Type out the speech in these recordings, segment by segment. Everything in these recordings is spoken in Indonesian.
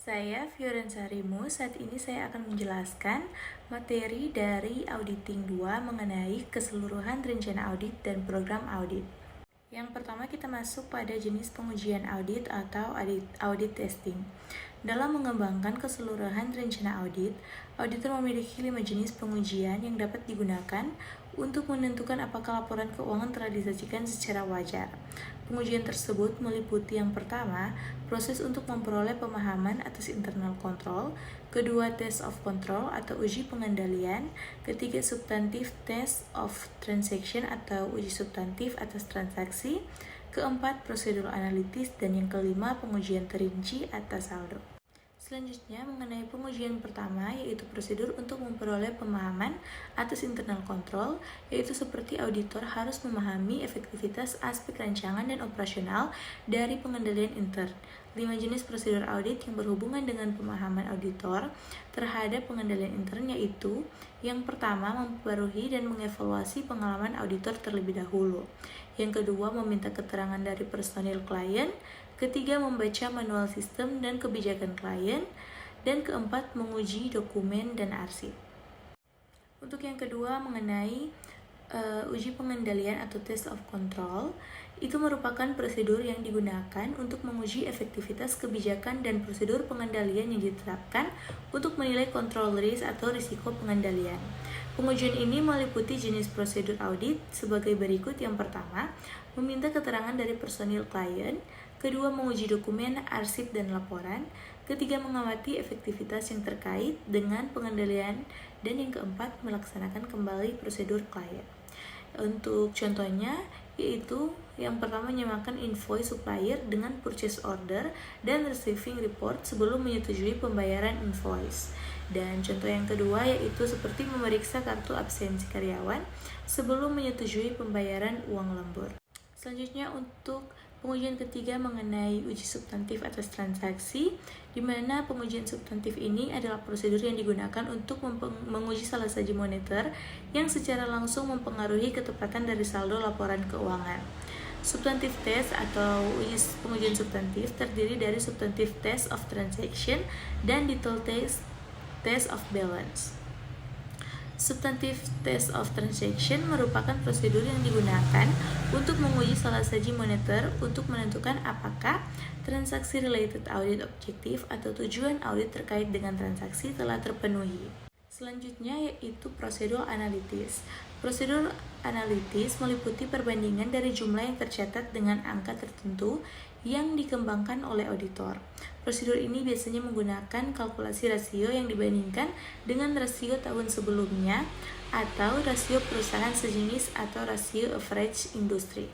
Saya Fiorenza Rimu. Saat ini saya akan menjelaskan materi dari Auditing 2 mengenai keseluruhan rencana audit dan program audit. Yang pertama kita masuk pada jenis pengujian audit atau audit testing. Dalam mengembangkan keseluruhan rencana audit, auditor memiliki 5 jenis pengujian yang dapat digunakan untuk menentukan apakah laporan keuangan telah disajikan secara wajar. Pengujian tersebut meliputi yang pertama, proses untuk memperoleh pemahaman atas internal control, kedua, test of control atau uji pengendalian, ketiga, substantif test of transaction atau uji substantif atas transaksi, keempat, prosedur analitis, dan yang kelima, pengujian terinci atas saldo. Selanjutnya, mengenai pengujian pertama, yaitu prosedur untuk memperoleh pemahaman atas internal control, yaitu seperti auditor harus memahami efektivitas aspek rancangan dan operasional dari pengendalian intern. 5 jenis prosedur audit yang berhubungan dengan pemahaman auditor terhadap pengendalian intern yaitu: yang pertama, memperbarui dan mengevaluasi pengalaman auditor terlebih dahulu. Yang kedua, meminta keterangan dari personil klien. Ketiga, membaca manual sistem dan kebijakan klien. Dan keempat, menguji dokumen dan arsip. Untuk yang kedua, mengenai uji pengendalian atau test of control, itu merupakan prosedur yang digunakan untuk menguji efektivitas kebijakan dan prosedur pengendalian yang diterapkan untuk menilai control risk atau risiko pengendalian. Pengujian ini meliputi jenis prosedur audit sebagai berikut. Yang pertama, meminta keterangan dari personil klien. Kedua, menguji dokumen, arsip, dan laporan. Ketiga, mengamati efektivitas yang terkait dengan pengendalian. Dan yang keempat, melaksanakan kembali prosedur klien. Untuk contohnya, yaitu yang pertama, menyamakan invoice supplier dengan purchase order dan receiving report sebelum menyetujui pembayaran invoice. Dan contoh yang kedua yaitu seperti memeriksa kartu absensi karyawan sebelum menyetujui pembayaran uang lembur. Selanjutnya, untuk pengujian ketiga mengenai uji substantif atas transaksi, di mana pengujian substantif ini adalah prosedur yang digunakan untuk menguji salah satu moneter yang secara langsung mempengaruhi ketepatan dari saldo laporan keuangan. Substantif test atau pengujian substantif terdiri dari substantif test of transaction dan detail test of balance. Substantif test of transaction merupakan prosedur yang digunakan untuk menguji salah satu moneter untuk menentukan apakah transaksi related audit objektif atau tujuan audit terkait dengan transaksi telah terpenuhi. Selanjutnya yaitu prosedur analitis. Prosedur analitis meliputi perbandingan dari jumlah yang tercatat dengan angka tertentu yang dikembangkan oleh auditor. Prosedur ini biasanya menggunakan kalkulasi rasio yang dibandingkan dengan rasio tahun sebelumnya atau rasio perusahaan sejenis atau rasio average industri.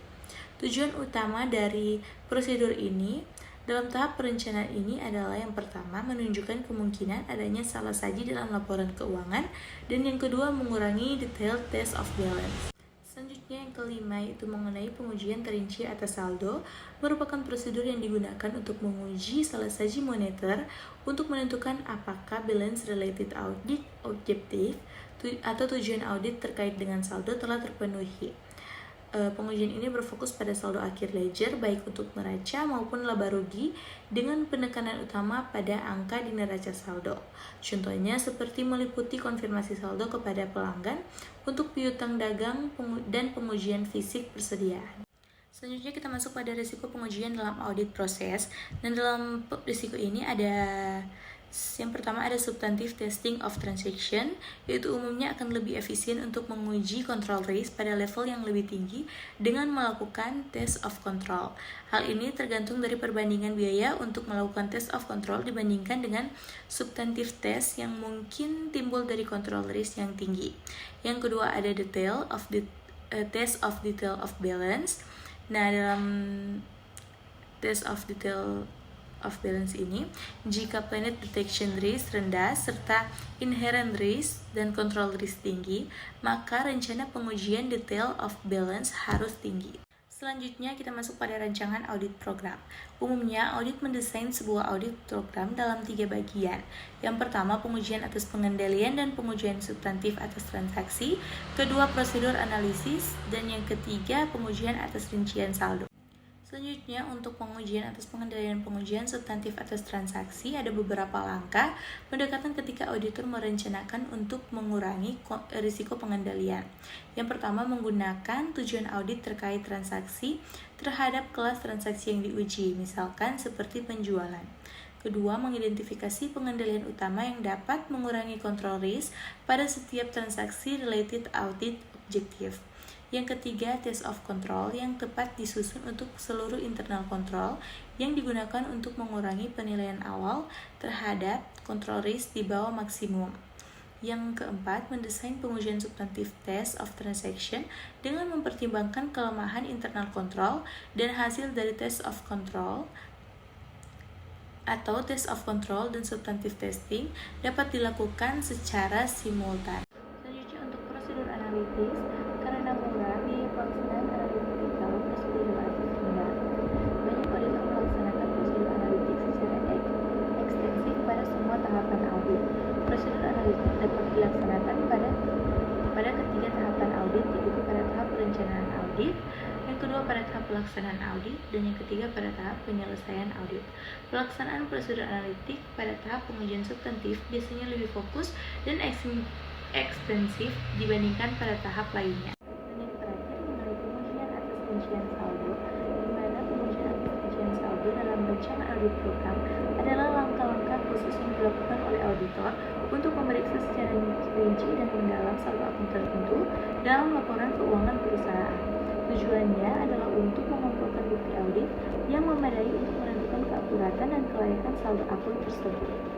Tujuan utama dari prosedur ini dalam tahap perencanaan ini adalah yang pertama, menunjukkan kemungkinan adanya salah saji dalam laporan keuangan, dan yang kedua, mengurangi detail test of balance. Selanjutnya yang kelima yaitu mengenai pengujian terinci atas saldo, merupakan prosedur yang digunakan untuk menguji salah satu moneter untuk menentukan apakah balance related audit objektif atau tujuan audit terkait dengan saldo telah terpenuhi. Pengujian ini berfokus pada saldo akhir ledger baik untuk neraca maupun laba rugi dengan penekanan utama pada angka di neraca saldo. Contohnya seperti meliputi konfirmasi saldo kepada pelanggan untuk piutang dagang dan pengujian fisik persediaan. Selanjutnya kita masuk pada risiko pengujian dalam audit proses, dan dalam risiko ini ada yang pertama ada substantif testing of transaction, yaitu umumnya akan lebih efisien untuk menguji control risk pada level yang lebih tinggi dengan melakukan test of control. Hal ini tergantung dari perbandingan biaya untuk melakukan test of control dibandingkan dengan substantif test yang mungkin timbul dari control risk yang tinggi. Yang kedua ada test of detail of balance. Nah, dalam test of detail of balance ini, jika planet detection risk rendah serta inherent risk dan control risk tinggi, maka rencana pengujian detail of balance harus tinggi. Selanjutnya kita masuk pada rancangan audit program. Umumnya audit mendesain sebuah audit program dalam 3 bagian. Yang pertama, pengujian atas pengendalian dan pengujian substantif atas transaksi. Kedua, prosedur analisis, dan yang ketiga, pengujian atas rincian saldo. Selanjutnya, untuk pengujian atas pengendalian pengujian substantif atas transaksi, ada beberapa langkah pendekatan ketika auditor merencanakan untuk mengurangi risiko pengendalian. Yang pertama, menggunakan tujuan audit terkait transaksi terhadap kelas transaksi yang diuji, misalkan seperti penjualan. Kedua, mengidentifikasi pengendalian utama yang dapat mengurangi control risk pada setiap transaksi related audit objektif. Yang ketiga, test of control yang tepat disusun untuk seluruh internal control yang digunakan untuk mengurangi penilaian awal terhadap control risk di bawah maksimum. Yang keempat, mendesain pengujian substantif test of transaction dengan mempertimbangkan kelemahan internal control dan hasil dari test of control atau test of control dan substantif testing dapat dilakukan secara simultan. Selanjutnya, untuk prosedur analitis, karena murah, biaya pelaksanaan analitikal prosedur relatif rendah. Banyak auditor melaksanakan prosedur analitik secara ekstensif pada semua tahapan audit. Prosedur analitik dapat dilaksanakan pada ketiga tahapan audit, yaitu pada tahap perencanaan audit, yang kedua pada tahap pelaksanaan audit, dan yang ketiga pada tahap penyelesaian audit. Pelaksanaan prosedur analitik pada tahap pengujian substantif biasanya lebih fokus dan ekstensif dibandingkan pada tahap lainnya. Dan yang terakhir mengenai pengujian atas rincian saldo, di mana pengujian atas rincian saldo dalam rencana audit program adalah langkah-langkah khusus yang dilakukan oleh auditor untuk memeriksa secara rinci dan mendalam saldo akun tertentu dalam laporan keuangan perusahaan. Tujuannya adalah untuk mengumpulkan bukti audit yang memadai untuk menentukan keakuratan dan kelayakan saldo akun tersebut.